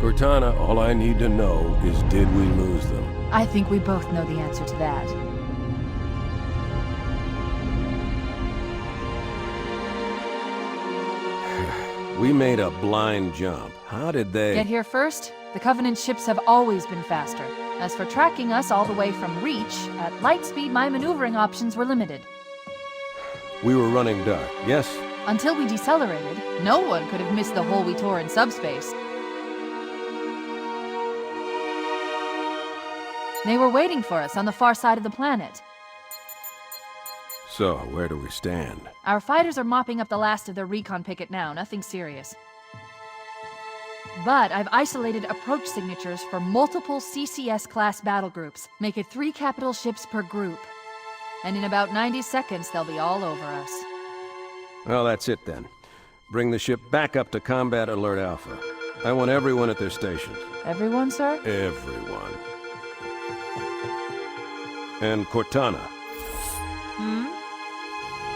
Cortana, all I need to know is did we lose them? I think we both know the answer to that. We made a blind jump. How did they... Get here first? The Covenant ships have always been faster. As for tracking us all the way from Reach, at light speed my maneuvering options were limited. We were running dark, yes? Until we decelerated, no one could have missed the hole we tore in subspace. They were waiting for us on the far side of the planet. So, where do we stand? Our fighters are mopping up the last of their recon picket now, nothing serious. But I've isolated approach signatures for multiple CCS-class battle groups. Make it 3 capital ships per group. And in about 90 seconds, they'll be all over us. Well, that's it then. Bring the ship back up to Combat Alert Alpha. I want everyone at their stations. Everyone, sir? Everyone. And Cortana.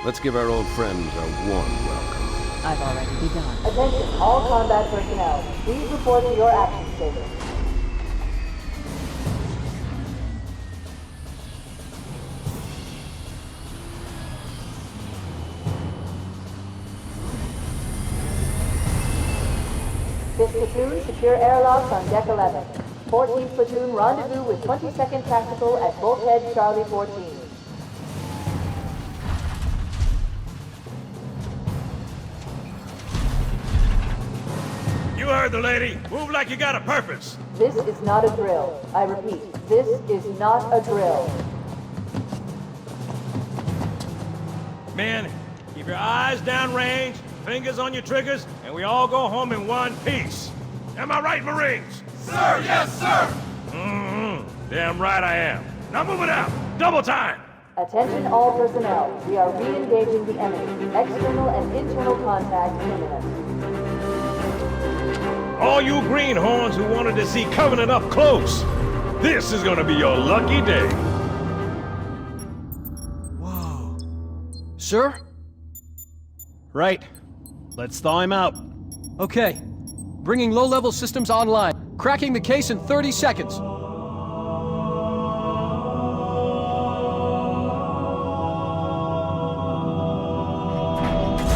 Let's give our old friends a warm welcome. I've already begun. Attention, all combat personnel. Please report to your action stations. Fifth platoon, secure airlocks on deck 11. 14th platoon, rendezvous with 22nd Tactical at Bulkhead Charlie 14. You heard the lady. Move like you got a purpose. This is not a drill. I repeat, this is not a drill. Men, keep your eyes downrange, fingers on your triggers, and we all go home in one piece. Am I right, Marines? Sir, yes, sir! Damn right I am. Now move it out. Double time. Attention all personnel. We are re-engaging the enemy. External and internal contact imminent. All you greenhorns who wanted to see Covenant up close, this is gonna be your lucky day. Whoa. Sir? Right. Let's thaw him out. Okay. Bringing low-level systems online. Cracking the case in 30 seconds.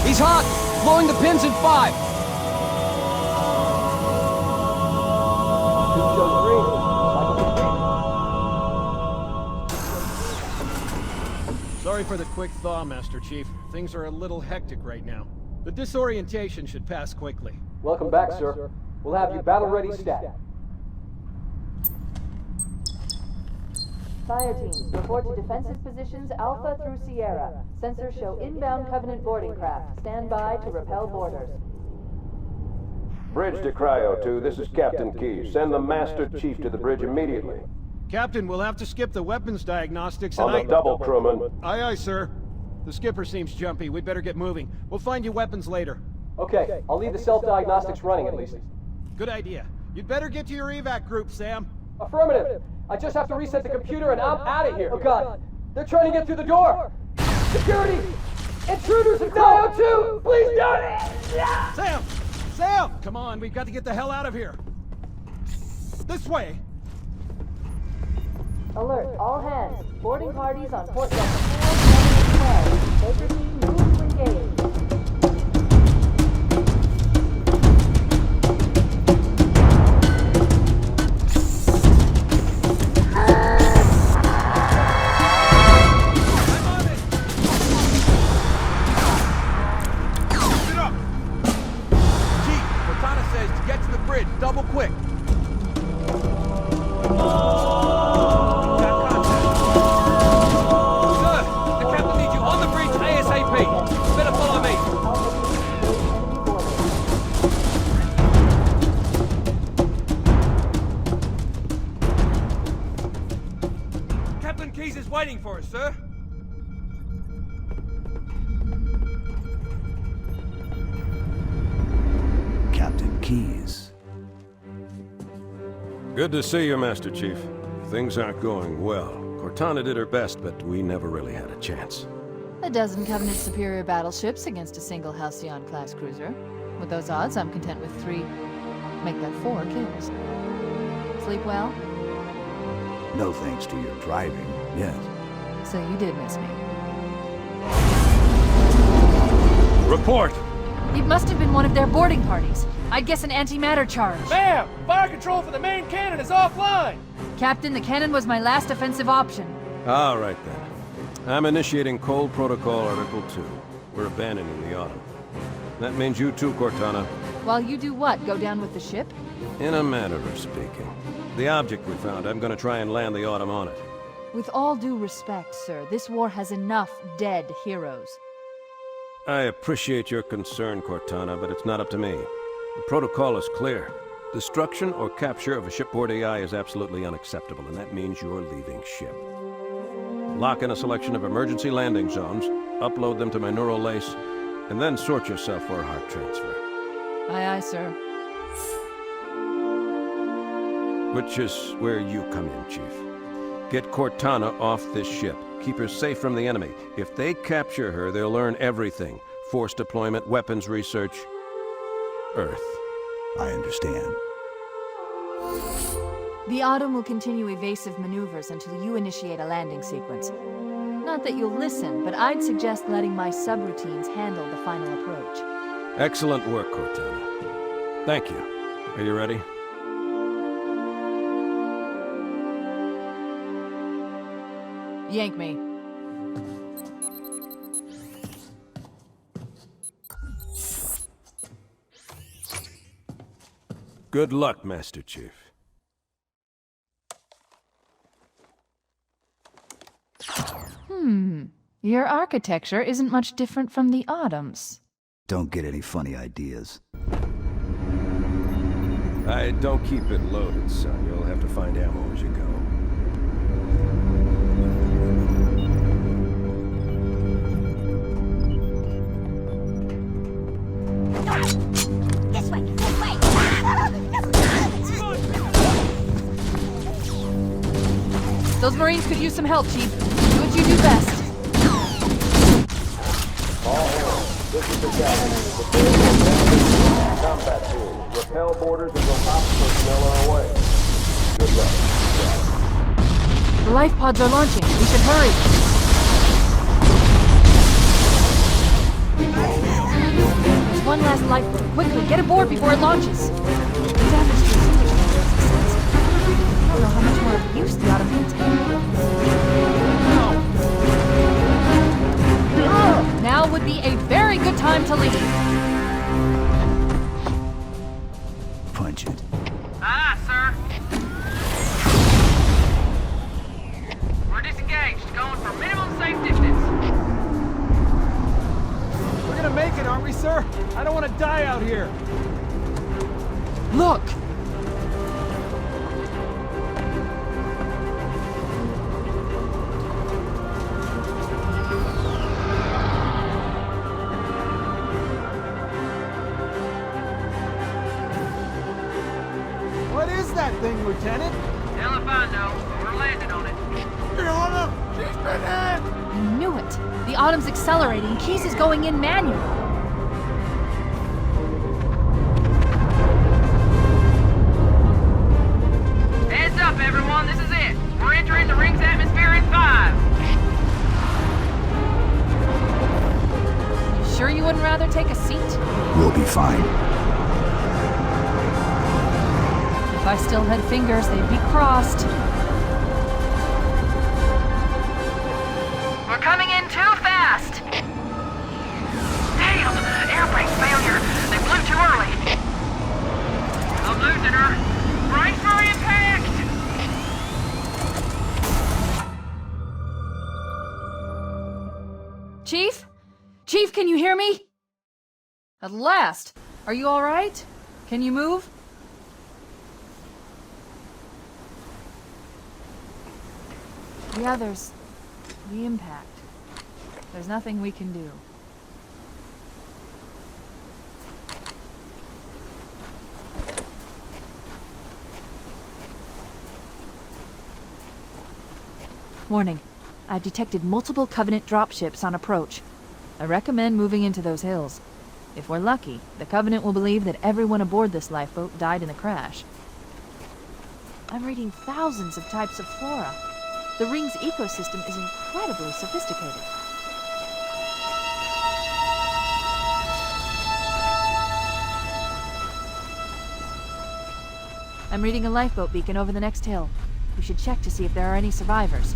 He's hot! Blowing the pins in 5. Sorry for the quick thaw, Master Chief. Things are a little hectic right now. The disorientation should pass quickly. Welcome back, sir. We'll have you battle-ready stat. Fire teams, report to defensive positions Alpha through Sierra. Sensors show inbound Covenant boarding craft. Stand by to repel boarders. Bridge to Cryo 2, this is Captain Key. Send the Master Chief to the bridge immediately. Captain, we'll have to skip the weapons diagnostics On the double, crewman. Aye, aye, sir. The skipper seems jumpy. We'd better get moving. We'll find you weapons later. Okay, I'll leave the self-diagnostics running at least. Good idea. You'd better get to your evac group, Sam. Affirmative. I just have to reset the computer and I'm out of here. Oh God, they're trying to get through the door. Security! Intruders in Cryo 2! Please don't! Sam! Sam! Come on, we've got to get the hell out of here. This way. Alert, all hands. Boarding parties on port level 4, 7, 12. Baker team, move to engage. Double quick. Sir, the captain needs you on the bridge ASAP. Better follow me. Captain Keyes is waiting for us, sir. Captain Keyes. Good to see you, Master Chief. Things aren't going well. Cortana did her best, but we never really had a chance. A dozen Covenant superior battleships against a single Halcyon-class cruiser. With those odds, I'm content with 3. Make that 4 kills. Sleep well? No thanks to your driving, yes. So you did miss me. Report! It must have been one of their boarding parties. I'd guess an antimatter charge. Ma'am! Fire control for the main cannon is offline! Captain, the cannon was my last offensive option. All right, then. I'm initiating Cold Protocol Article 2. We're abandoning the Autumn. That means you too, Cortana. While you do what, go down with the ship? In a manner of speaking. The object we found, I'm gonna try and land the Autumn on it. With all due respect, sir, this war has enough dead heroes. I appreciate your concern, Cortana, but it's not up to me. The protocol is clear. Destruction or capture of a shipboard AI is absolutely unacceptable, and that means you're leaving ship. Lock in a selection of emergency landing zones, upload them to my neural lace, and then sort yourself for a heart transfer. Aye, aye, sir. Which is where you come in, Chief. Get Cortana off this ship. Keep her safe from the enemy. If they capture her, they'll learn everything. Force deployment, weapons research, Earth. I understand. The Autumn will continue evasive maneuvers until you initiate a landing sequence. Not that you'll listen, but I'd suggest letting my subroutines handle the final approach. Excellent work, Cortana. Thank you. Are you ready? Yank me. Good luck, Master Chief. Your architecture isn't much different from the Autumn's. Don't get any funny ideas. I don't keep it loaded, son. You'll have to find ammo as you go. This way! This way! Those Marines could use some help, Chief. Do what you do best. This is the captain. Combat team. Repel borders until top personnel are away. Good luck. The life pods are launching. We should hurry. There's one last lifeboat. Quickly, get aboard before it launches. Damage to I don't know how much more abuse the Autumn can take. Now would be a very good time to leave. Punch it. Aye, sir. We're disengaged, going for minimum safe distance. We're gonna make it, aren't we, sir? I don't want to die out here. Look! What is that thing, Lieutenant? Hell if I know. We're landing on it. She's been in! I knew it. The Autumn's accelerating. Keys is going in manual. Heads up, everyone. This is it. We're entering the ring's atmosphere in 5. You sure you wouldn't rather take a seat? We'll be fine. If I still had fingers, they'd be crossed. We're coming in too fast. Damn! Air brake failure. They blew too early. I'm losing her. Brace for impact! Chief? Chief, can you hear me? At last. Are you all right? Can you move? The others. The impact. There's nothing we can do. Warning. I've detected multiple Covenant dropships on approach. I recommend moving into those hills. If we're lucky, the Covenant will believe that everyone aboard this lifeboat died in the crash. I'm reading thousands of types of flora. The ring's ecosystem is incredibly sophisticated. I'm reading a lifeboat beacon over the next hill. We should check to see if there are any survivors.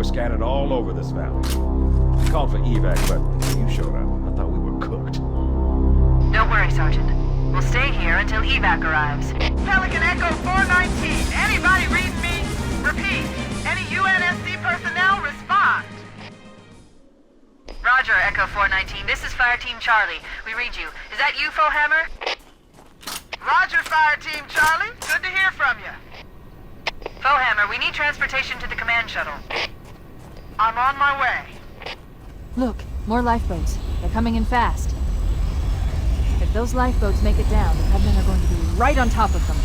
Scattered all over this valley. I called for evac, but you showed up. I thought we were cooked. Don't worry, Sergeant. We'll stay here until evac arrives. Pelican Echo 419. Anybody read me? Repeat. Any UNSC personnel respond. Roger, Echo 419. This is Fire Team Charlie. We read you. Is that you, Fohammer? Roger, Fire Team Charlie. Good to hear from you. Fohammer, we need transportation to the command shuttle. I'm on my way. Look, more lifeboats. They're coming in fast. If those lifeboats make it down, the Covenant are going to be right on top of them.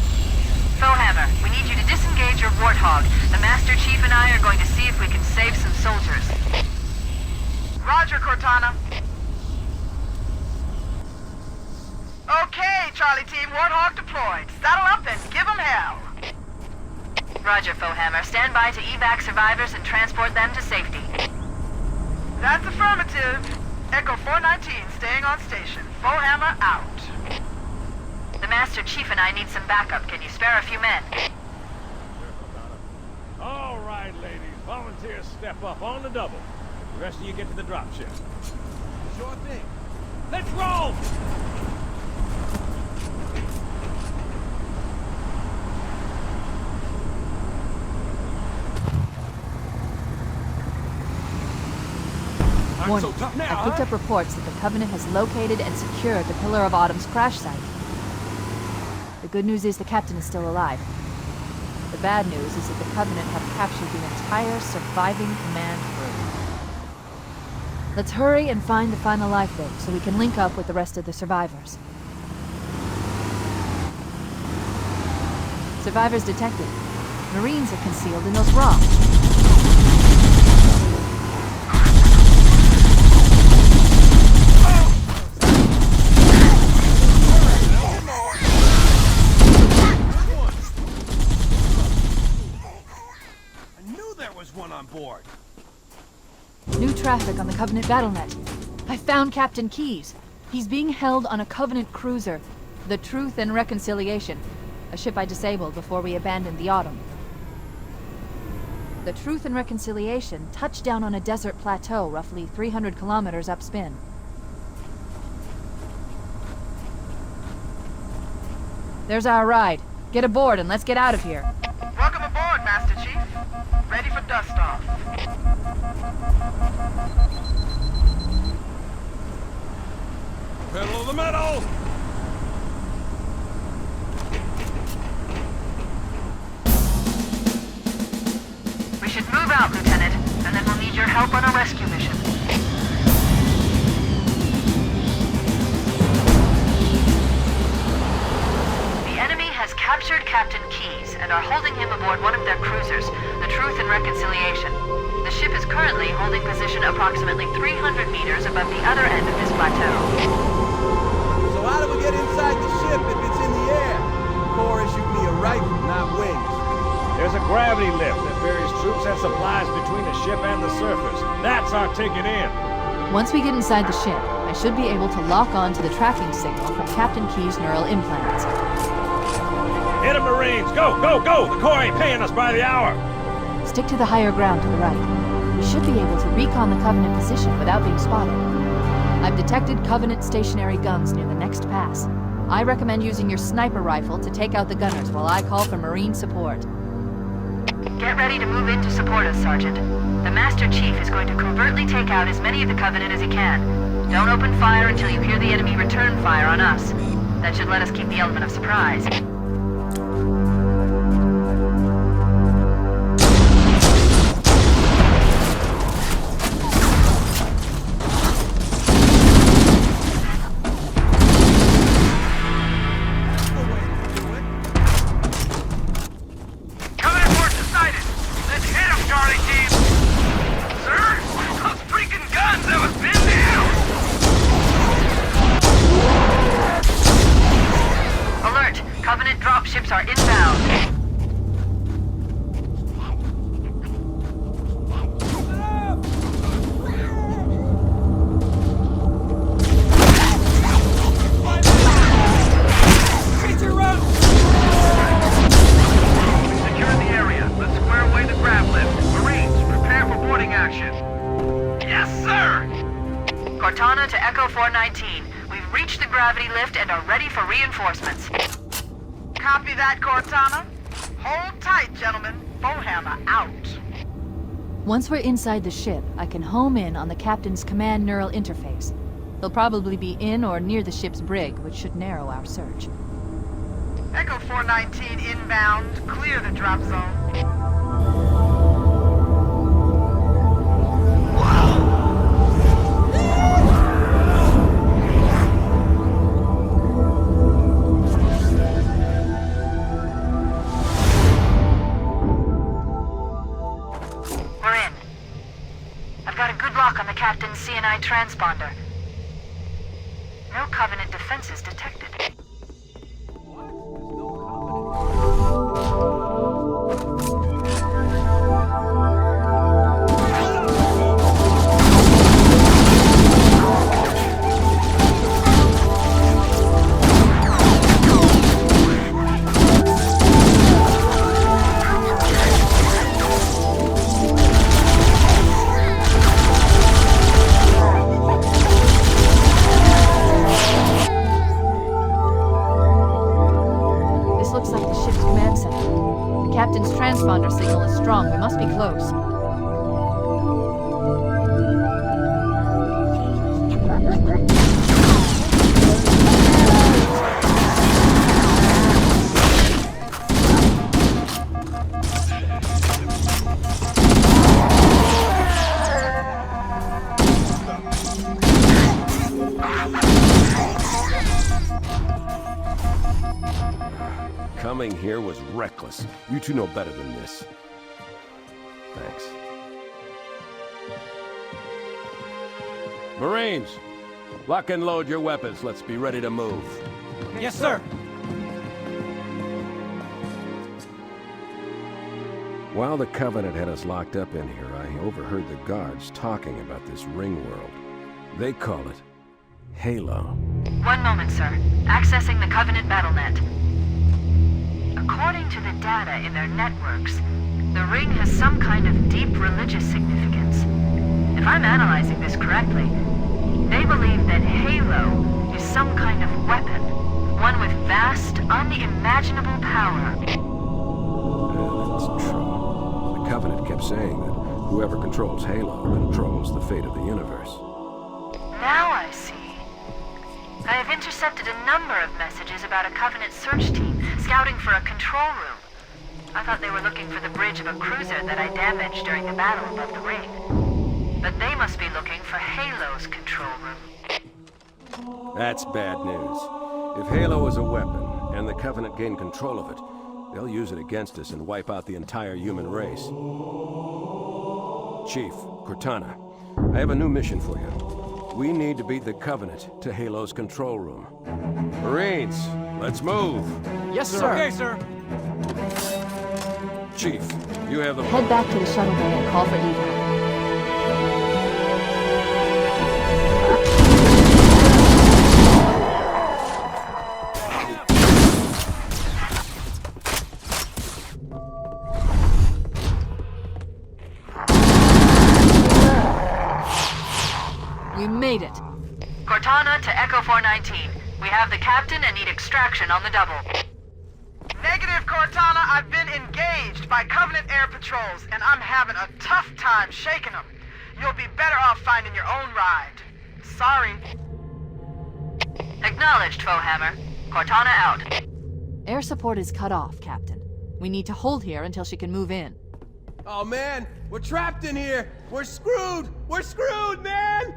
Fohammer, we need you to disengage your Warthog. The Master Chief and I are going to see if we can save some soldiers. Roger, Cortana. Okay, Charlie Team, Warthog deployed. Saddle up and give them hell. Roger, Fohammer. Stand by to evac survivors and transport them to safety. That's affirmative. Echo 419 staying on station. Fohammer out. The Master Chief and I need some backup. Can you spare a few men? All right, ladies. Volunteers step up on the double. The rest of you get to the dropship. Sure thing. Let's roll! Warning, I picked up reports that the Covenant has located and secured the Pillar of Autumn's crash site. The good news is the captain is still alive. The bad news is that the Covenant have captured the entire surviving command crew. Let's hurry and find the final lifeboat so we can link up with the rest of the survivors. Survivors detected. Marines are concealed in those rocks. New traffic on the Covenant BattleNet. I found Captain Keyes. He's being held on a Covenant cruiser, the Truth and Reconciliation, a ship I disabled before we abandoned the Autumn. The Truth and Reconciliation touched down on a desert plateau roughly 300 kilometers upspin. There's our ride. Get aboard and let's get out of here. Welcome aboard, Master Chief. Ready for dust-off. Pedal to the metal! We should move out, Lieutenant, and then we'll need your help on a rescue mission. The enemy has captured Captain Keyes and are holding him aboard one of their cruisers, the Truth and Reconciliation. The ship is currently holding position approximately 300 meters above the other end of this plateau. So how do we get inside the ship if it's in the air? Corps issued me a rifle, not wings. There's a gravity lift that ferries troops and supplies between the ship and the surface. That's our ticket in. Once we get inside the ship, I should be able to lock on to the tracking signal from Captain Keyes' neural implants. Hit 'em, Marines! Go, go, go! The Corps ain't paying us by the hour! Stick to the higher ground to the right. We should be able to recon the Covenant position without being spotted. I've detected Covenant stationary guns near the next pass. I recommend using your sniper rifle to take out the gunners while I call for Marine support. Get ready to move in to support us, Sergeant. The Master Chief is going to covertly take out as many of the Covenant as he can. Don't open fire until you hear the enemy return fire on us. That should let us keep the element of surprise. Reinforcements. Copy that, Cortana. Hold tight, gentlemen. Bowhammer out. Once we're inside the ship, I can home in on the captain's command neural interface. They'll probably be in or near the ship's brig, which should narrow our search. Echo 419 inbound. Clear the drop zone. Captain's CNI transponder. No Covenant defenses detected. Transponder signal is strong. We must be close. Coming here was reckless. You two know better than this. Thanks. Marines, lock and load your weapons. Let's be ready to move. Yes, sir. While the Covenant had us locked up in here, I overheard the guards talking about this ring world. They call it Halo. One moment, sir. Accessing the Covenant BattleNet. According to the data in their networks, the ring has some kind of deep religious significance. If I'm analyzing this correctly, they believe that Halo is some kind of weapon, one with vast, unimaginable power. That's true. The Covenant kept saying that whoever controls Halo controls the fate of the universe. Now I see. I have intercepted a number of messages about a Covenant search team scouting for a control room. I thought they were looking for the bridge of a cruiser that I damaged during the battle above the ring. But they must be looking for Halo's control room. That's bad news. If Halo is a weapon, and the Covenant gain control of it, they'll use it against us and wipe out the entire human race. Chief, Cortana, I have a new mission for you. We need to beat the Covenant to Halo's control room. Marines, let's move. Yes, sir. Okay, sir. Chief, you have the... Head back to the shuttle bay and call for evac. We made it. Cortana to Echo 419. We have the captain and need extraction on the double. Negative, Cortana. I've been engaged by Covenant air patrols, and I'm having a tough time shaking them. You'll be better off finding your own ride. Sorry. Acknowledged, Foehammer. Cortana out. Air support is cut off, Captain. We need to hold here until she can move in. Oh man, we're trapped in here! We're screwed! We're screwed, man!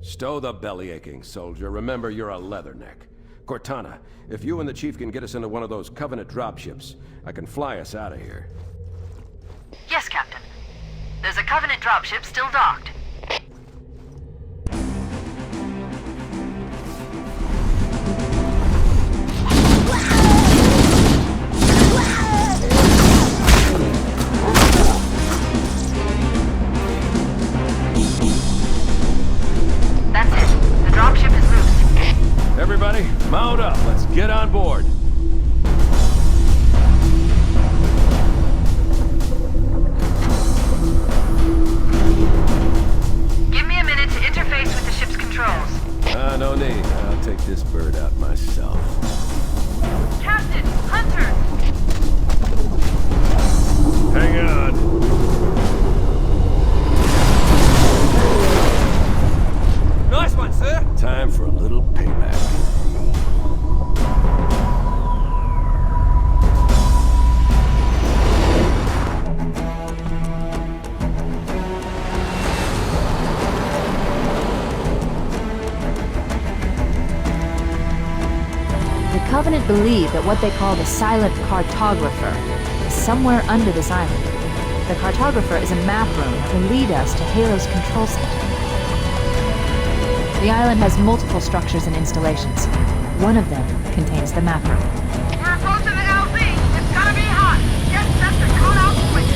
Stow the belly aching, soldier. Remember, you're a leatherneck. Cortana, if you and the Chief can get us into one of those Covenant dropships, I can fly us out of here. Yes, Captain. There's a Covenant dropship still docked. That's it. The dropship is loose. Everybody, mount up. Let's get on board. Give me a minute to interface with the ship's controls. No need. I'll take this bird out myself. Captain! Hunter! Hang on. Nice one, sir. Time for a little payback. The Covenant believe that what they call the silent cartographer is somewhere under this island. The cartographer is a map room that will lead us to Halo's control center. The island has multiple structures and installations. One of them contains the map room. We're approaching the LZ. It's gonna be hot. Get set to cut out quick.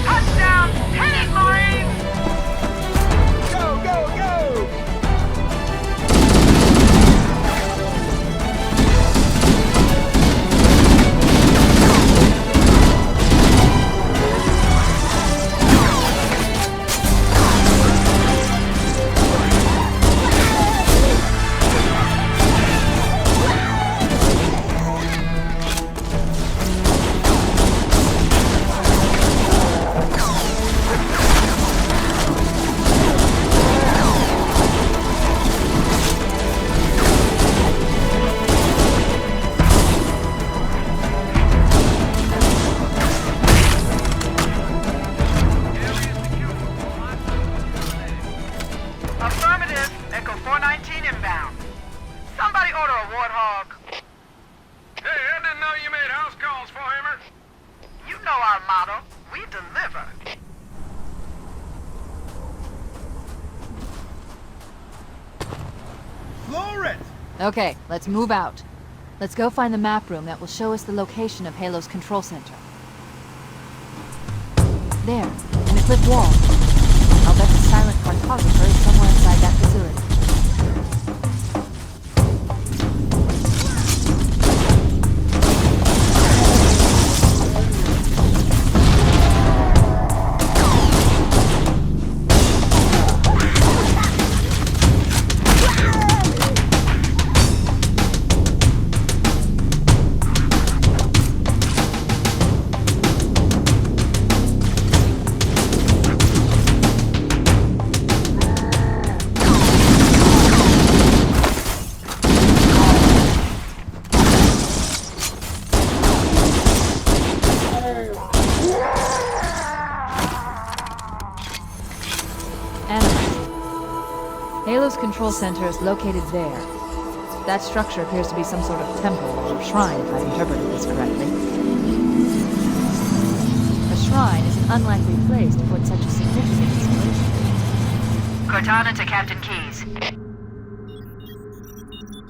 Touchdown! Hit it, Marines! Go, go, go! Affirmative. Echo 419 inbound. Somebody order a warthog. Hey, I didn't know you made house calls for him. You know our motto. We deliver. Floor it! Okay, let's move out. Let's go find the map room that will show us the location of Halo's control center. There, in the cliff wall. I'll bet the silent cartographer is somewhere inside that facility. Halo's control center is located there. That structure appears to be some sort of temple or shrine, if I've interpreted this correctly. A shrine is an unlikely place to put such a significant installation. Cortana to Captain Keyes.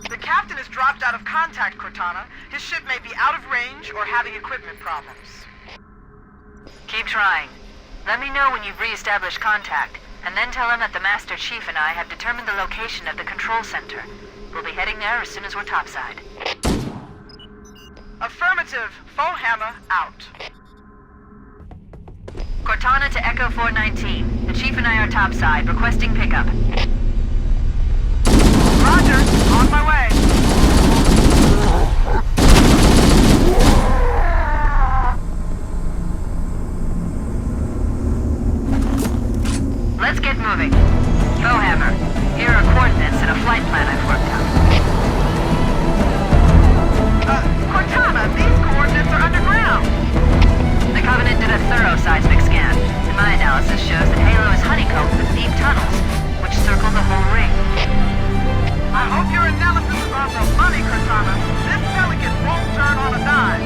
The captain has dropped out of contact, Cortana. His ship may be out of range or having equipment problems. Keep trying. Let me know when you've re-established contact, and then tell him that the Master Chief and I have determined the location of the control center. We'll be heading there as soon as we're topside. Affirmative. Foehammer out. Cortana to Echo 419. The Chief and I are topside, requesting pickup. Roger. On my way. Let's get moving. Foehammer, here are coordinates and a flight plan I've worked out. thorough seismic scan, and my analysis shows that Halo is honeycombed with deep tunnels, which circle the whole ring. I hope your analysis is on the money, Cortana. This Pelican won't turn on a dime.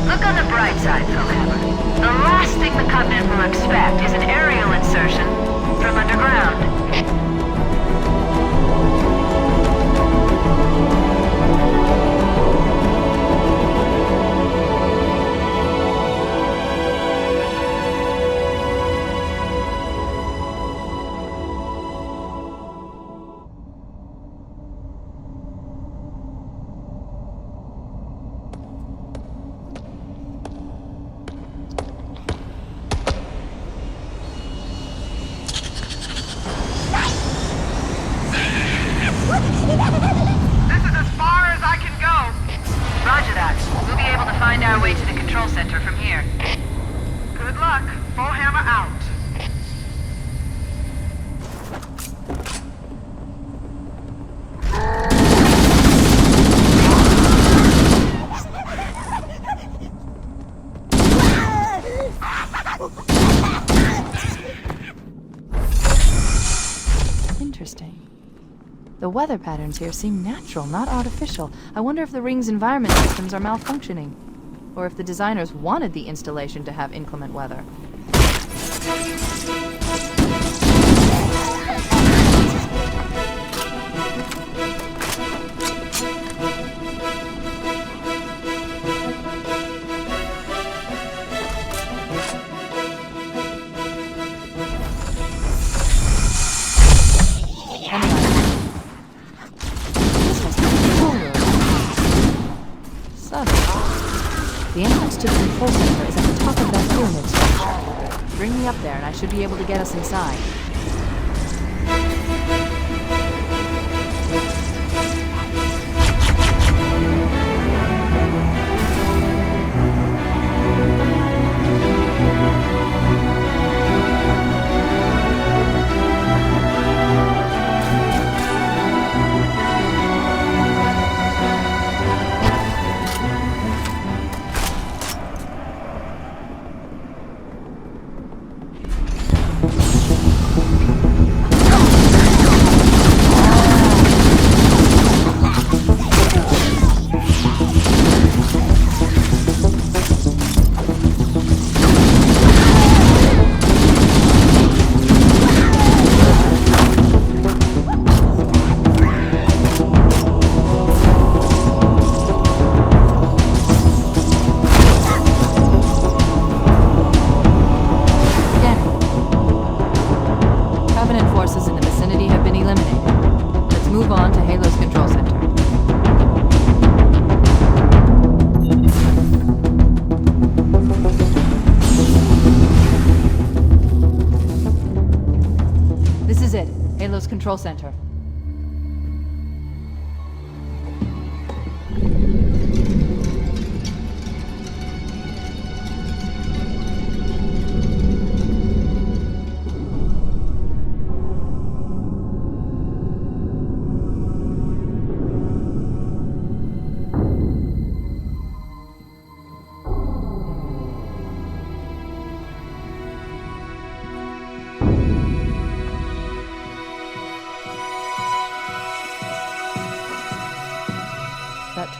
Look on the bright side, Philhammer. The last thing the Covenant will expect is an aerial insertion from underground. This is as far as I can go. Roger that. We'll be able to find our way to the control center from here. Good luck. Bullhammer out. Interesting. The weather patterns here seem natural, not artificial. I wonder if the ring's environment systems are malfunctioning, or if the designers wanted the installation to have inclement weather. The entrance to the control center is at the top of that pyramid structure. Bring me up there and I should be able to get us inside. Control center.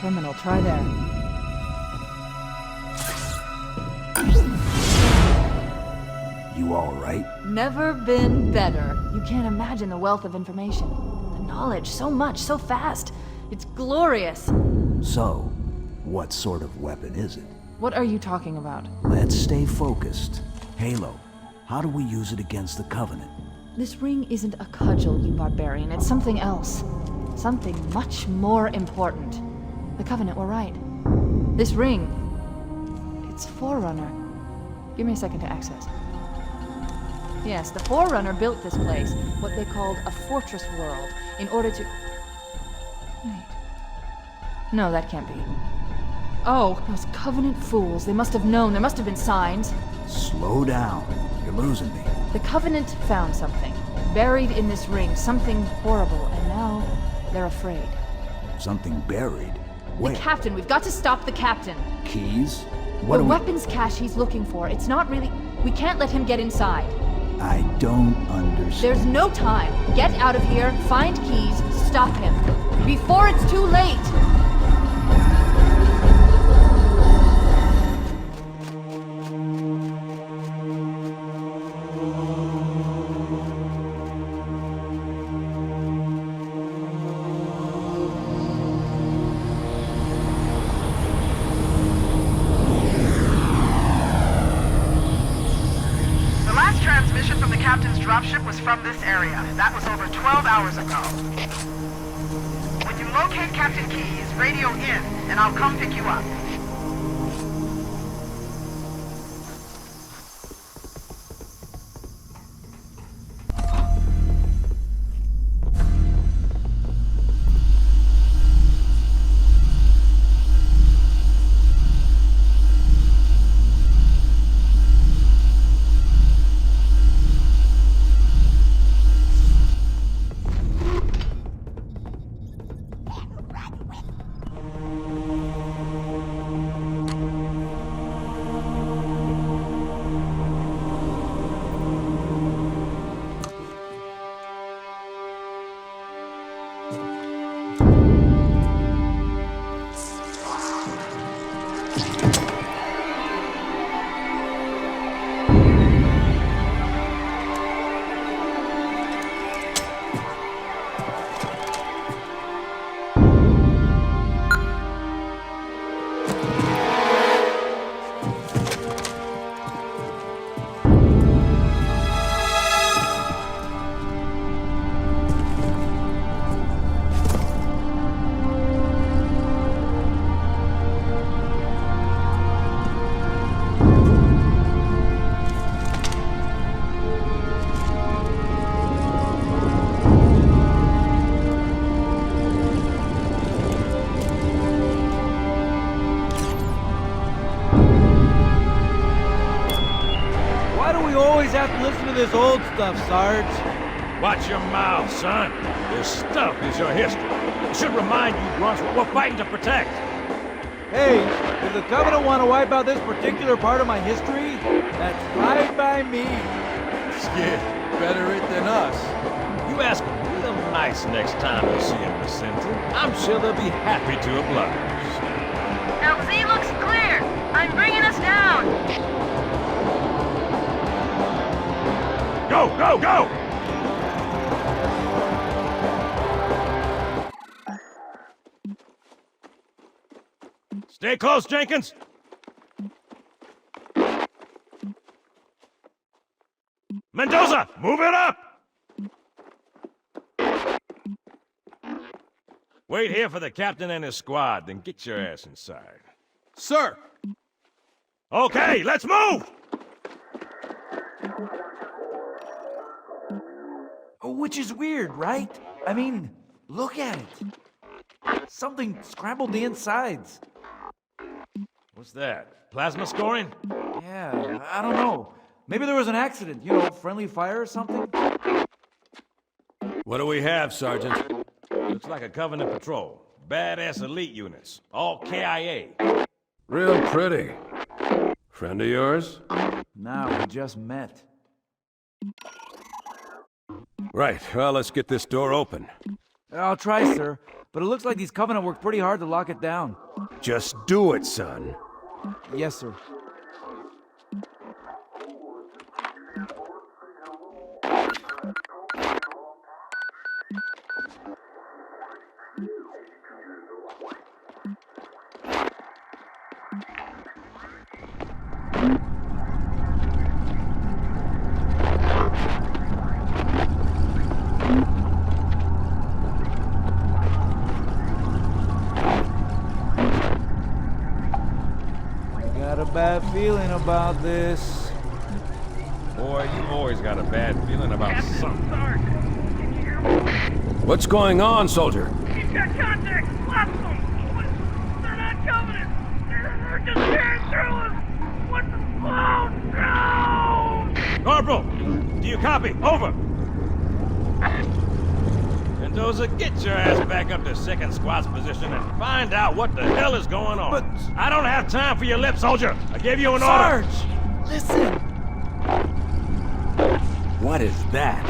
Terminal, try there. You all right? Never been better. You can't imagine the wealth of information. The knowledge, so much, so fast. It's glorious. So, what sort of weapon is it? What are you talking about? Let's stay focused. Halo, how do we use it against the Covenant? This ring isn't a cudgel, you barbarian. It's something else. Something much more important. The Covenant were right. This ring, it's Forerunner. Give me a second to access. Yes, the Forerunner built this place, what they called a fortress world, in order to... Wait. No, that can't be. Oh, those Covenant fools. They must have known. There must have been signs. Slow down. You're losing me. The Covenant found something. Buried in this ring. Something horrible. And now, they're afraid. Something buried? Where? The captain. We've got to stop the captain. Keys? What The do we... weapons cache he's looking for, it's not really... We can't let him get inside. I don't understand. There's no time. Get out of here, find keys, stop him. Before it's too late! Transmission from the captain's dropship was from this area. That was over 12 hours ago. When you locate Captain Keyes, radio in, and I'll come pick you up. This old stuff, Sarge. Watch your mouth, son. This stuff is your history. It should remind you, grunts, what we're fighting to protect. Hey, if the Covenant want to wipe out this particular part of my history, that's fine by me. Yeah, better it than us. You ask them real nice next time you see them, Vicente. I'm sure they'll be happy to oblige. LZ looks clear. I'm bringing us down. Go, go, go! Stay close, Jenkins! Mendoza, move it up! Wait here for the captain and his squad, then get your ass inside. Sir! Okay, let's move! Which is weird, right? I mean, look at it. Something scrambled the insides. What's that? Plasma scoring? Yeah, I don't know. Maybe there was an accident, you know, friendly fire or something? What do we have, Sergeant? Looks like a Covenant patrol. Badass elite units. All KIA. Real pretty. Friend of yours? Nah, we just met. Right, well, let's get this door open. I'll try, sir. But it looks like these Covenant worked pretty hard to lock it down. Just do it, son. Yes, sir. Bad feeling about this. Boy, you always got a bad feeling about something. What's going on, soldier? He's got contact. Lots of them. They're not Covenant. They're just tearing through us. What the? Oh, no! Corporal, do you copy? Over. Mendoza, get your ass back up to second squad's position and find out what the hell is going on. But... I don't have time for your lip, soldier. I gave you an Sarge! order. Listen! What is that?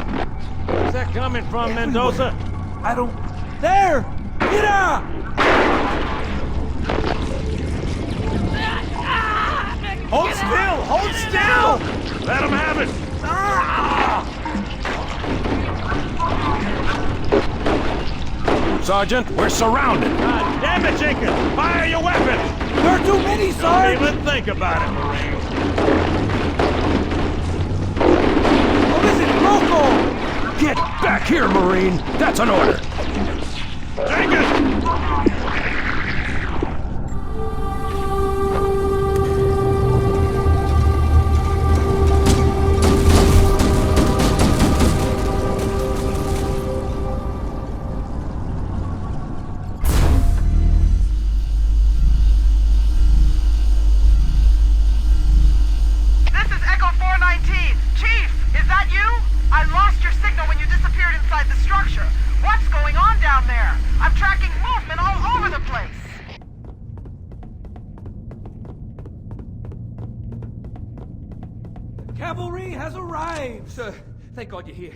Where's that coming from, Everywhere. Mendoza? I don't... There! Get out! Hold still! Hold still! Let him have it! Sergeant, we're surrounded. God damn it, Jenkins! Fire your weapon! There are too many, Sarge! Don't even think about it, Marine. What is it, local? Get back here, Marine! That's an order! Jenkins! Cavalry has arrived! Sir, thank God you're here.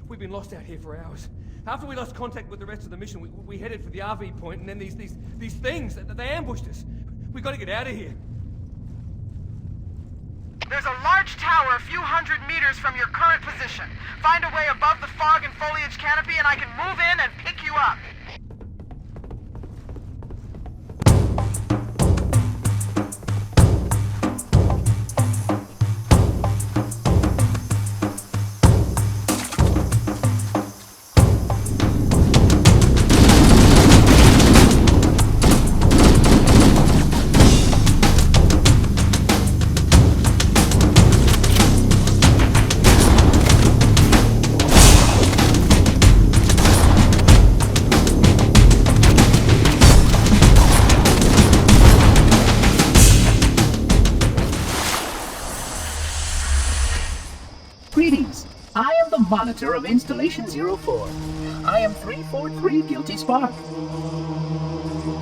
We've been lost out here for hours. After we lost contact with the rest of the mission, we headed for the RV point, and then these things, they ambushed us. We gotta get out of here. There's a large tower a few hundred meters from your current position. Find a way above the fog and foliage canopy, and I can move in and pick you up. Greetings. I am the monitor of Installation 04. I am 343 Guilty Spark.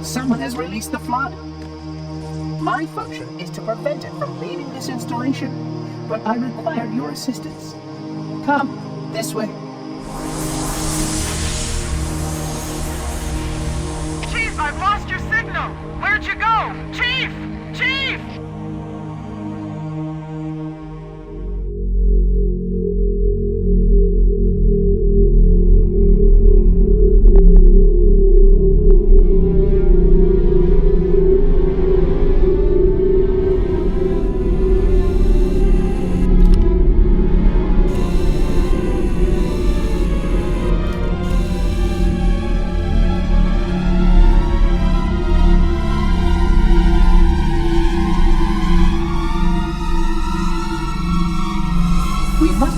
Someone has released the flood. My function is to prevent it from leaving this installation, but I require your assistance. Come, this way. Chief, I've lost your signal! Where'd you go? Chief! Chief!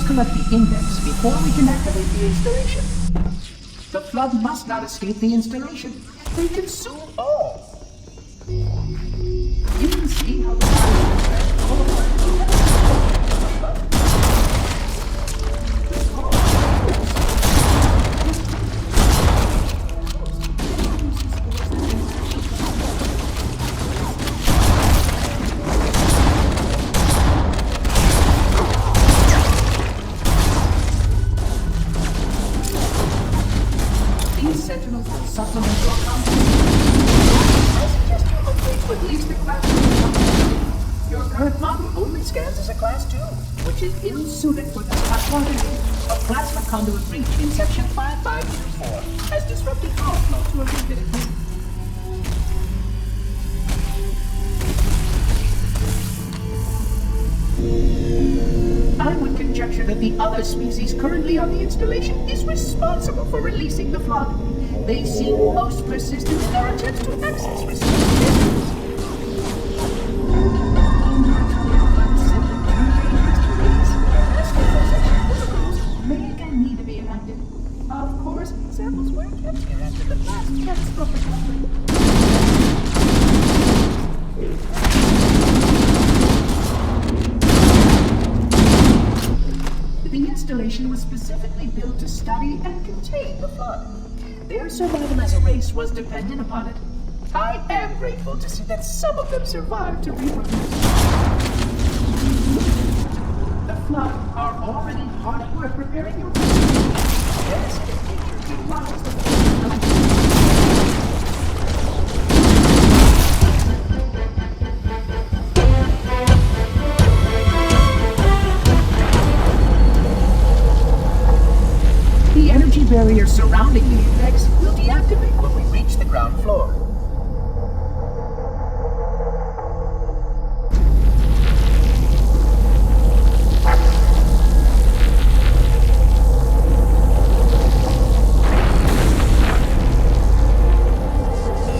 Collect the index before we can activate the installation. The flood must not escape the installation. They consume all. You can see how the flood is all over. Sentinels will supplement your content. I suggest you upgrade to at least a Class 2. Your current model only scans as a Class 2, which is ill-suited for this hot water use. A plasma conduit breach in Section 5524 has disrupted all flow to a rigidity. I would conjecture that the other species currently on the installation is responsible for releasing the flood. They seem most persistent in their attempts to access restricted may again need to be enacted. Of course, samples were kept here after the last catastrophic outbreak. The installation was specifically built to study and contain the flood. Their survival as a race was dependent upon it. I am grateful to see that some of them survived to reproduce. The flood are already hard at work preparing your devastating nature to rise the The energy barrier surrounding the index will deactivate when we reach the ground floor.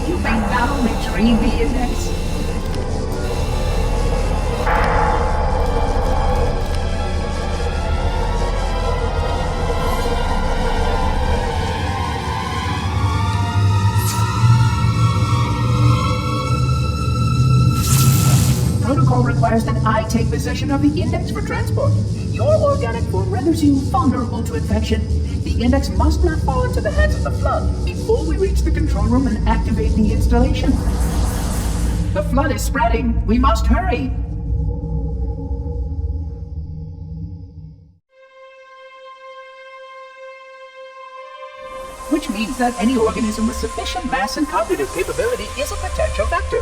You may now retrieve the index. Requires that I take possession of the index for transport. Your organic form renders you vulnerable to infection. The index must not fall into the hands of the flood before we reach the control room and activate the installation. The flood is spreading. We must hurry. Which means that any organism with sufficient mass and cognitive capability is a potential vector.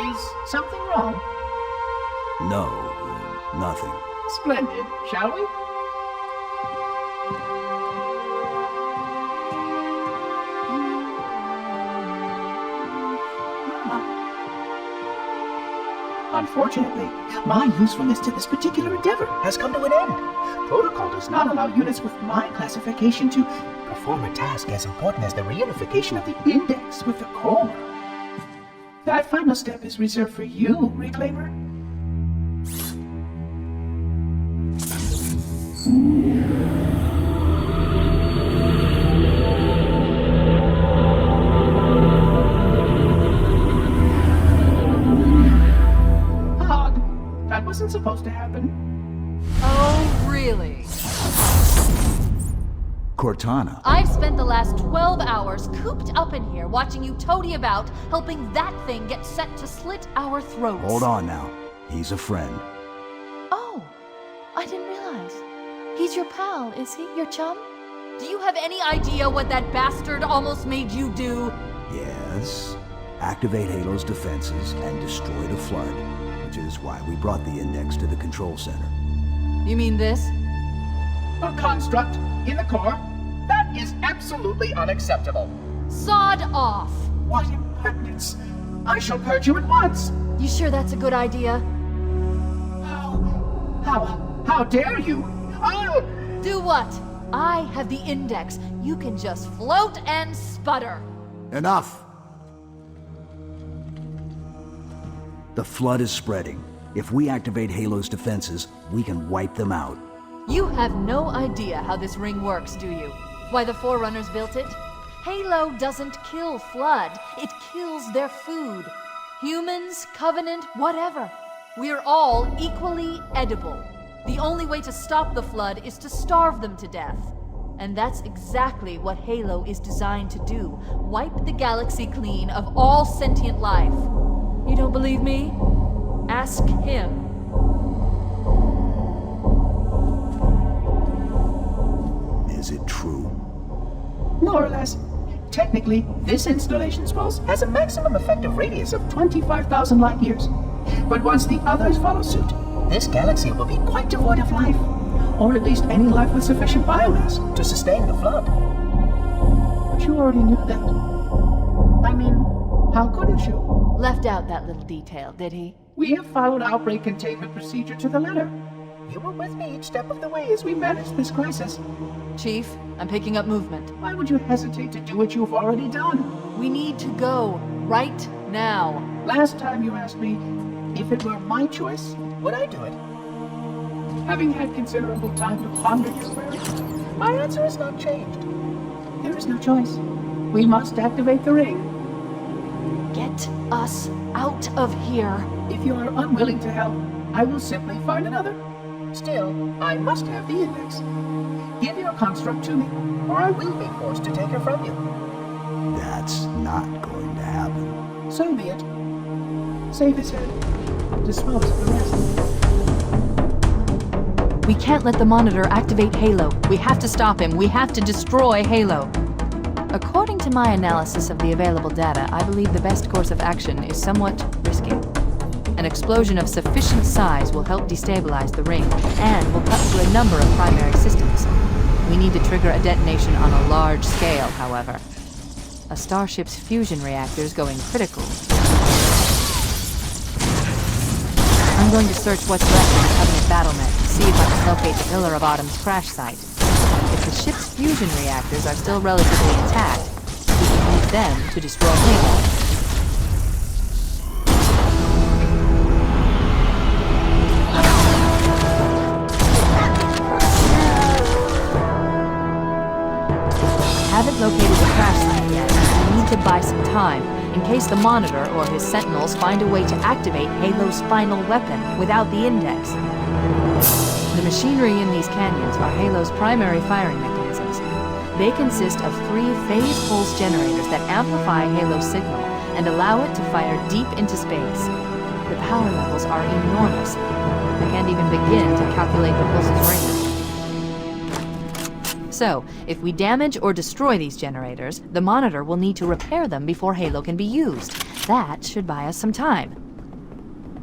Is something wrong? No, nothing. Splendid, shall we? Unfortunately, my usefulness to this particular endeavor has come to an end. Protocol does not allow units with my classification to perform a task as important as the reunification of the index with the core. That final step is reserved for you, Reclaimer. Odd. That wasn't supposed to happen. Oh, really? Cortana. I've spent the last 12 hours cooped up in here watching you toady about, helping that thing get set to slit our throats. Hold on now. He's a friend. Oh, I didn't realize. He's your pal, is he? Your chum? Do you have any idea what that bastard almost made you do? Yes. Activate Halo's defenses and destroy the flood, which is why we brought the index to the control center. You mean this? A construct in the core? That is absolutely unacceptable. Sod off! What impertinence! I shall purge you at once! You sure that's a good idea? How dare you? I'll... Do what? I have the index. You can just float and sputter. Enough! The flood is spreading. If we activate Halo's defenses, we can wipe them out. You have no idea how this ring works, do you? Why the Forerunners built it? Halo doesn't kill Flood. It kills their food. Humans, Covenant, whatever. We're all equally edible. The only way to stop the Flood is to starve them to death. And that's exactly what Halo is designed to do. Wipe the galaxy clean of all sentient life. You don't believe me? Ask him. Is it true? More or less. Technically, this installation's pulse has a maximum effective radius of 25,000 light years. But once the others follow suit, this galaxy will be quite devoid of life. Or at least any life with sufficient biomass to sustain the flood. But you already knew that. I mean, how couldn't you? Left out that little detail, did he? We have followed outbreak containment procedure to the letter. You were with me each step of the way as we managed this crisis. Chief, I'm picking up movement. Why would you hesitate to do what you've already done? We need to go, right now. Last time you asked me, if it were my choice, would I do it? Having had considerable time to ponder your words, my answer has not changed. There is no choice. We must activate the ring. Get us out of here. If you are unwilling to help, I will simply find another. Still, I must have the index. Give your construct to me, or I will be forced to take her from you. That's not going to happen. So be it. Save his head. Dispose of the rest. We can't let the monitor activate Halo. We have to stop him. We have to destroy Halo. According to my analysis of the available data, I believe the best course of action is somewhat risky. An explosion of sufficient size will help destabilize the ring, and will cut through a number of primary systems. We need to trigger a detonation on a large scale, however. A starship's fusion reactors going critical. I'm going to search what's left in the Covenant battlement to see if I can locate the Pillar of Autumn's crash site. If the ship's fusion reactors are still relatively intact, we can use them to destroy Halo. Haven't located the crash site yet. We need to buy some time, in case the Monitor or his Sentinels find a way to activate Halo's final weapon without the index. The machinery in these canyons are Halo's primary firing mechanisms. They consist of 3 phase pulse generators that amplify Halo's signal and allow it to fire deep into space. The power levels are enormous. I can't even begin to calculate the pulse's range. So, if we damage or destroy these generators, the Monitor will need to repair them before Halo can be used. That should buy us some time.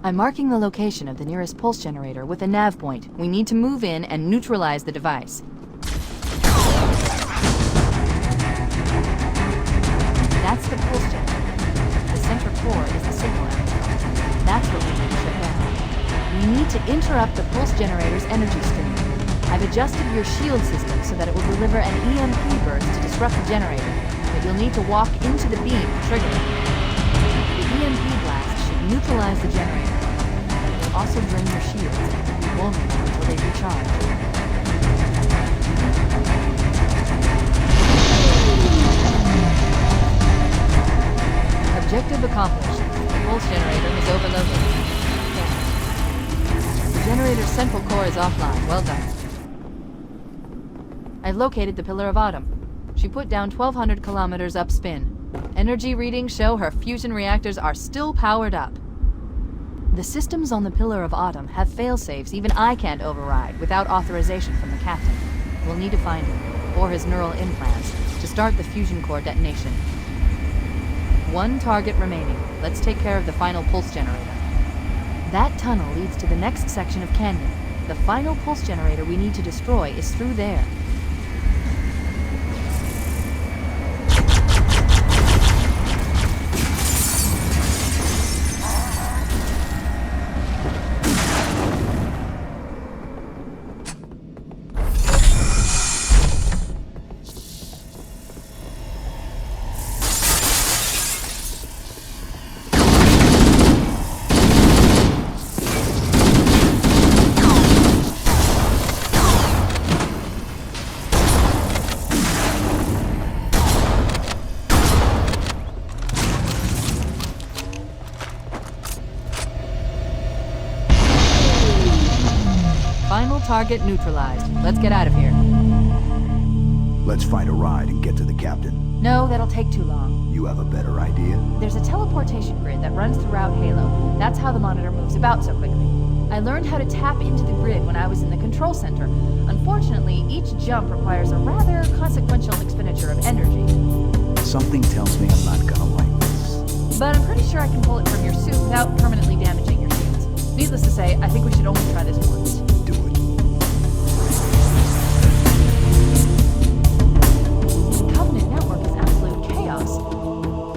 I'm marking the location of the nearest pulse generator with a nav point. We need to move in and neutralize the device. That's the pulse generator. The center core is the signal amplifier. That's what we need to shut down. We need to interrupt the pulse generator's energy stream. I've adjusted your shield system so that it will deliver an EMP burst to disrupt the generator, but you'll need to walk into the beam to trigger it. The EMP blast should neutralize the generator. It will also drain your shields and keep you vulnerable until they recharge. Objective accomplished. The pulse generator is overloaded. The generator's central core is offline. Well done. I've located the Pillar of Autumn. She put down 1,200 kilometers upspin. Energy readings show her fusion reactors are still powered up. The systems on the Pillar of Autumn have failsafes even I can't override without authorization from the captain. We'll need to find him, or his neural implants, to start the fusion core detonation. 1 target remaining. Let's take care of the final pulse generator. That tunnel leads to the next section of canyon. The final pulse generator we need to destroy is through there. Target neutralized. Let's get out of here. Let's find a ride and get to the captain. No, that'll take too long. You have a better idea? There's a teleportation grid that runs throughout Halo. That's how the Monitor moves about so quickly. I learned how to tap into the grid when I was in the control center. Unfortunately, each jump requires a rather consequential expenditure of energy. Something tells me I'm not gonna like this. But I'm pretty sure I can pull it from your suit without permanently damaging your shields. Needless to say, I think we should only try this once.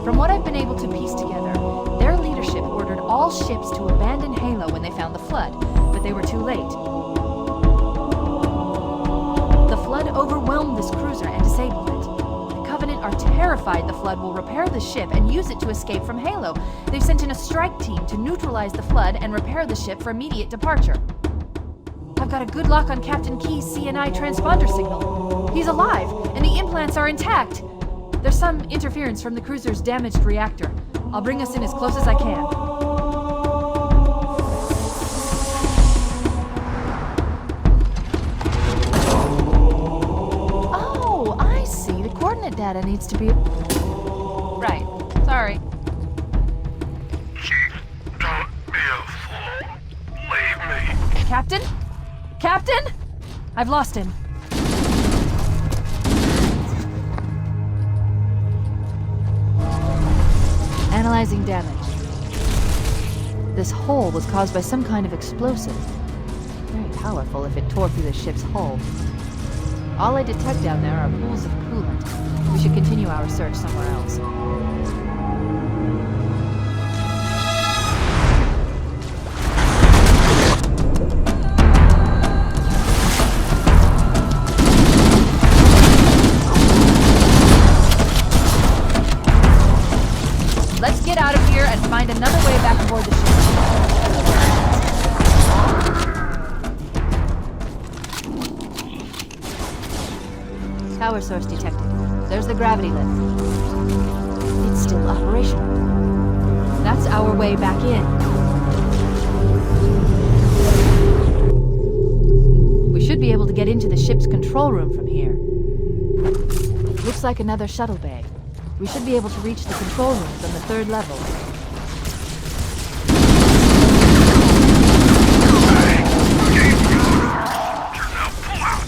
From what I've been able to piece together, their leadership ordered all ships to abandon Halo when they found the Flood, but they were too late. The Flood overwhelmed this cruiser and disabled it. The Covenant are terrified the Flood will repair the ship and use it to escape from Halo. They've sent in a strike team to neutralize the Flood and repair the ship for immediate departure. I've got a good lock on Captain Key's CNI transponder signal. He's alive, and the implants are intact. There's some interference from the cruiser's damaged reactor. I'll bring us in as close as I can. needs to be... Right. Sorry. Chief, don't be a fool. Leave me. Captain? Captain? I've lost him. Analyzing damage. This hole was caused by some kind of explosive. Very powerful if it tore through the ship's hull. All I detect down there are pools of coolant. We should continue our search somewhere else. Let's get out of here and find another way back aboard the ship. Power source detected. There's the gravity lift. It's still operational. That's our way back in. We should be able to get into the ship's control room from here. Looks like another shuttle bay. We should be able to reach the control room from the 3rd level.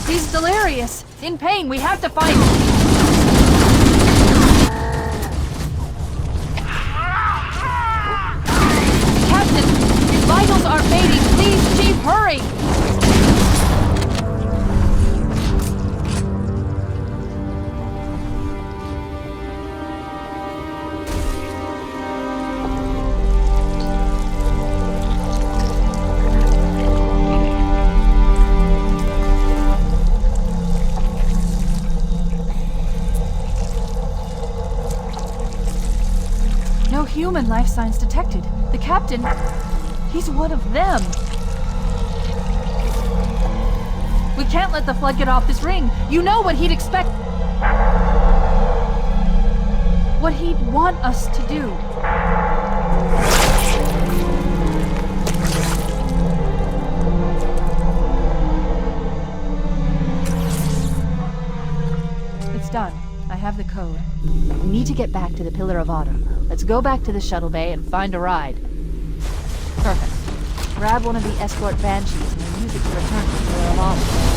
He's delirious! In pain, we have to find him! Captain! His vitals are fading! Please, Chief, hurry! Human life signs detected. The captain, he's one of them. We can't let the flood get off this ring. You know what he'd expect. What he'd want us to do. It's done. I have the code. We need to get back to the Pillar of Autumn. Let's go back to the shuttle bay and find a ride. Perfect. Grab one of the escort banshees and we'll use it to return to the Pillar of Autumn.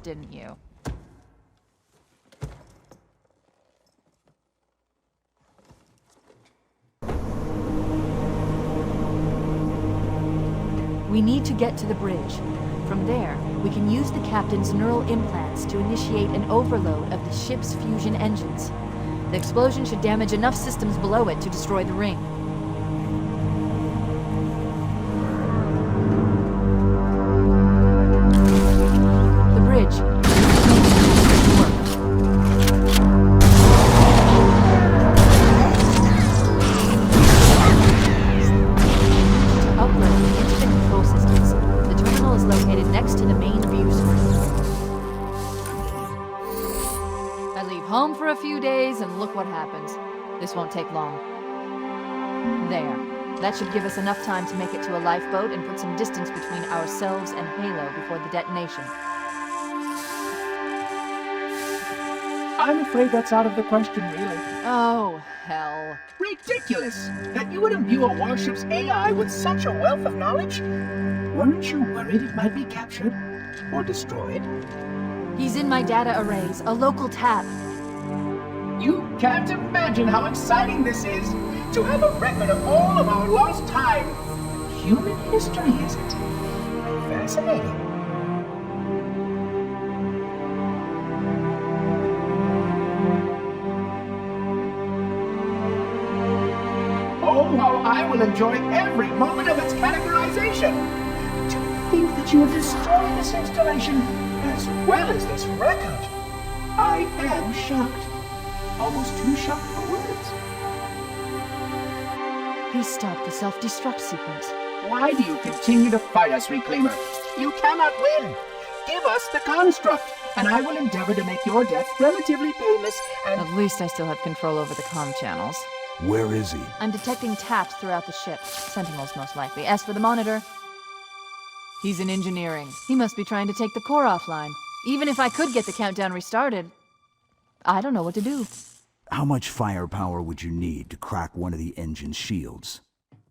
Didn't you? We need to get to the bridge. From there, we can use the captain's neural implants to initiate an overload of the ship's fusion engines. The explosion should damage enough systems below it to destroy the ring. What happens. This won't take long. There. That should give us enough time to make it to a lifeboat and put some distance between ourselves and Halo before the detonation. I'm afraid that's out of the question, really. Oh, hell. Ridiculous! That you would imbue a warship's AI with such a wealth of knowledge? Weren't you worried it might be captured or destroyed? He's in my data arrays, a local tab. You can't imagine how exciting this is, to have a record of all of our lost time. Human history, isn't it? Fascinating. Oh, how I will enjoy every moment of its categorization. To think that you have destroyed this installation as well as this record. I am shocked. Almost too shocked for words. He stopped the self-destruct sequence. Why do you continue to fight us, Reclaimer? You cannot win. Give us the construct, and I will endeavor to make your death relatively painless and... At least I still have control over the comm channels. Where is he? I'm detecting taps throughout the ship. Sentinels, most likely. As for the monitor, he's in engineering. He must be trying to take the core offline. Even if I could get the countdown restarted, I don't know what to do. How much firepower would you need to crack one of the engine's shields?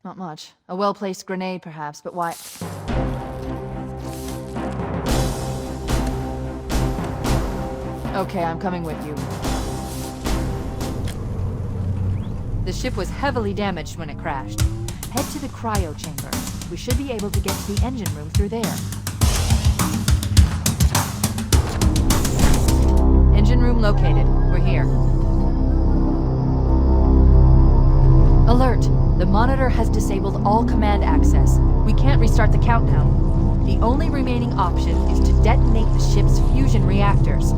Not much. A well-placed grenade, perhaps, but why... Okay, I'm coming with you. The ship was heavily damaged when it crashed. Head to the cryo chamber. We should be able to get to the engine room through there. Engine room located. We're here. Alert! The monitor has disabled all command access. We can't restart the countdown. The only remaining option is to detonate the ship's fusion reactors.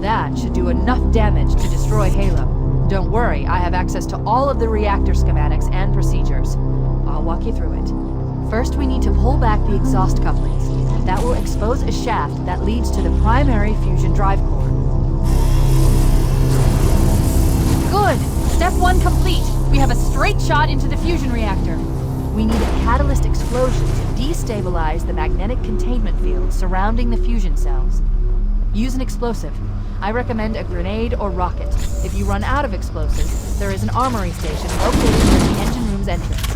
That should do enough damage to destroy Halo. Don't worry, I have access to all of the reactor schematics and procedures. I'll walk you through it. First, we need to pull back the exhaust couplings. That will expose a shaft that leads to the primary fusion drive core. Good! Step 1 complete! We have a straight shot into the fusion reactor. We need a catalyst explosion to destabilize the magnetic containment field surrounding the fusion cells. Use an explosive. I recommend a grenade or rocket. If you run out of explosives, there is an armory station located near the engine room's entrance.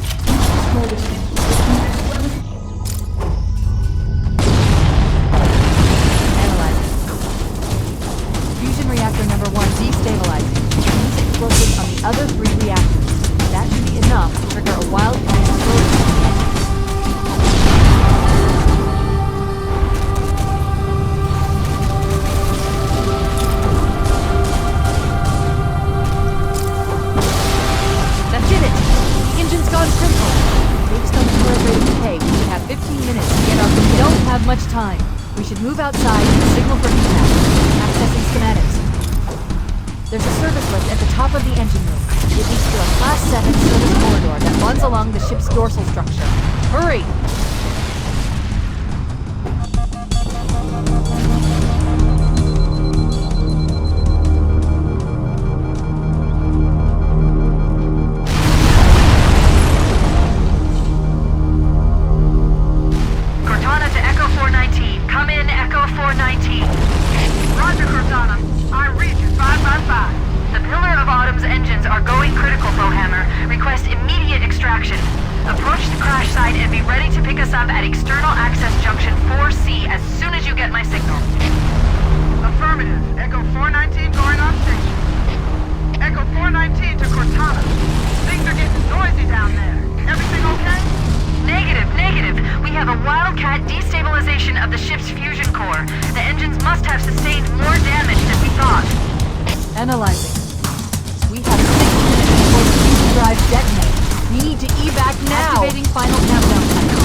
Analyzing. Fusion reactor number 1 destabilizing. Use explosives on the other 3 reactors. That should be enough to trigger a wildfire explosion. That did it! The engine's gone critical. Based on the current rate of decay, we should have 15 minutes to get up. We don't have much time. We should move outside and signal for impact. Accessing schematics. There's a service lift at the top of the engine room. It leads to a Class 7 service corridor that runs along the ship's dorsal structure. Hurry! Cortana to Echo 419. Come in, Echo 419. Roger, Cortana. I read you 555. The Pillar of Autumn's engines are going critical, Bowhammer. Request immediate extraction. Approach the crash site and be ready to pick us up at External Access Junction 4C as soon as you get my signal. Affirmative. Echo 419 going on station. Echo 419 to Cortana. Things are getting noisy down there. Everything okay? Negative. We have a wildcat destabilization of the ship's fusion core. The engines must have sustained more damage than we thought. Analyzing. We have 6 minutes before the fusion drive detonates. We need to evac now! Activating final countdown timer.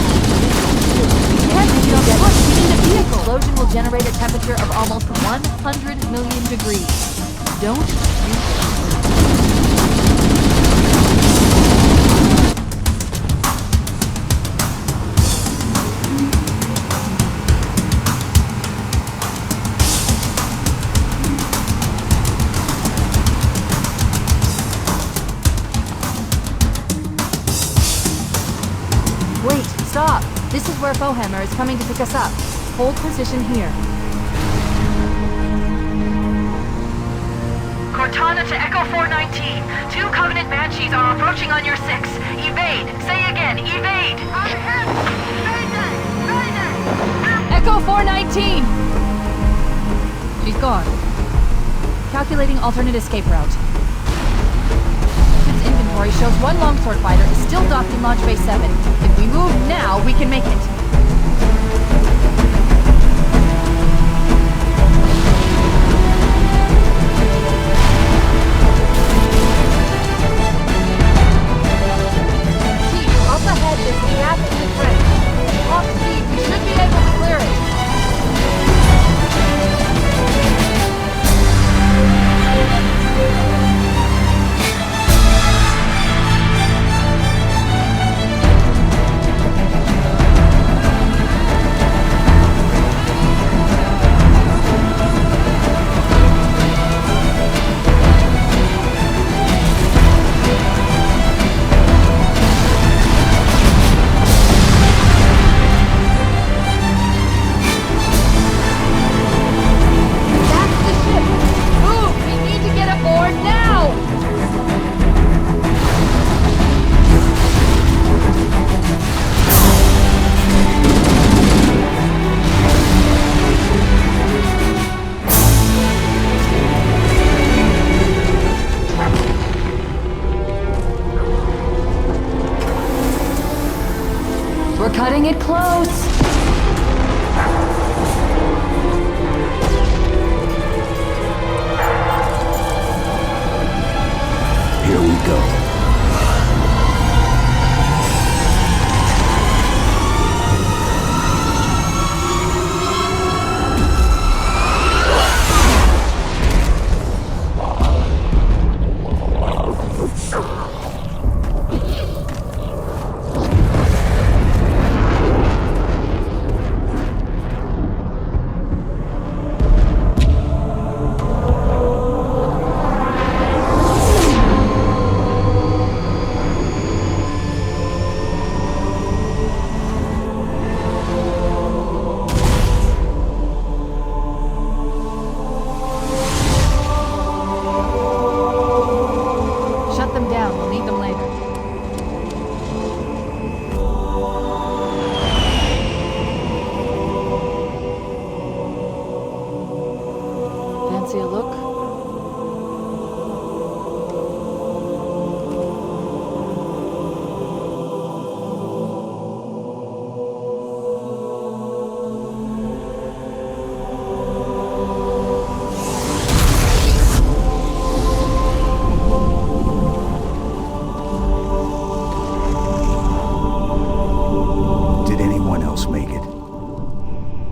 We can't jump push in the vehicle! The explosion will generate a temperature of almost 100 million degrees. Don't you where Fohammer is coming to pick us up. Hold position here. Cortana to Echo 419. 2 Covenant Banshees are approaching on your 6. Evade. Say again, evade. I'm hit. Mayday. Mayday. Echo 419! She's gone. Calculating alternate escape route. Its inventory shows 1 longsword fighter is still docked in Launch Bay 7. If we move now, we can make it. Up ahead, there's a gap in the trench. Top speed, we should be able to clear it. Cutting it close! Here we go.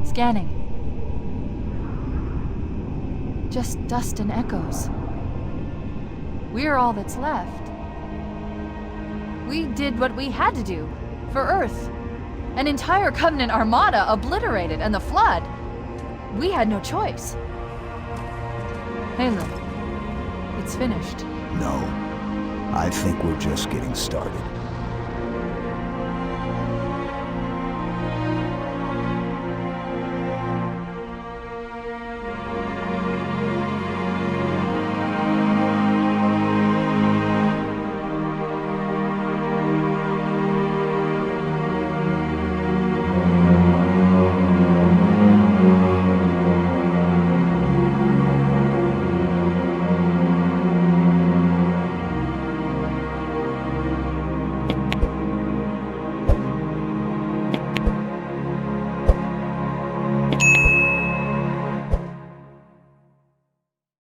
Scanning. Just dust and echoes. We're all that's left. We did what we had to do. For Earth. An entire Covenant armada obliterated, and the Flood. We had no choice. Halo, it's finished. No. I think we're just getting started.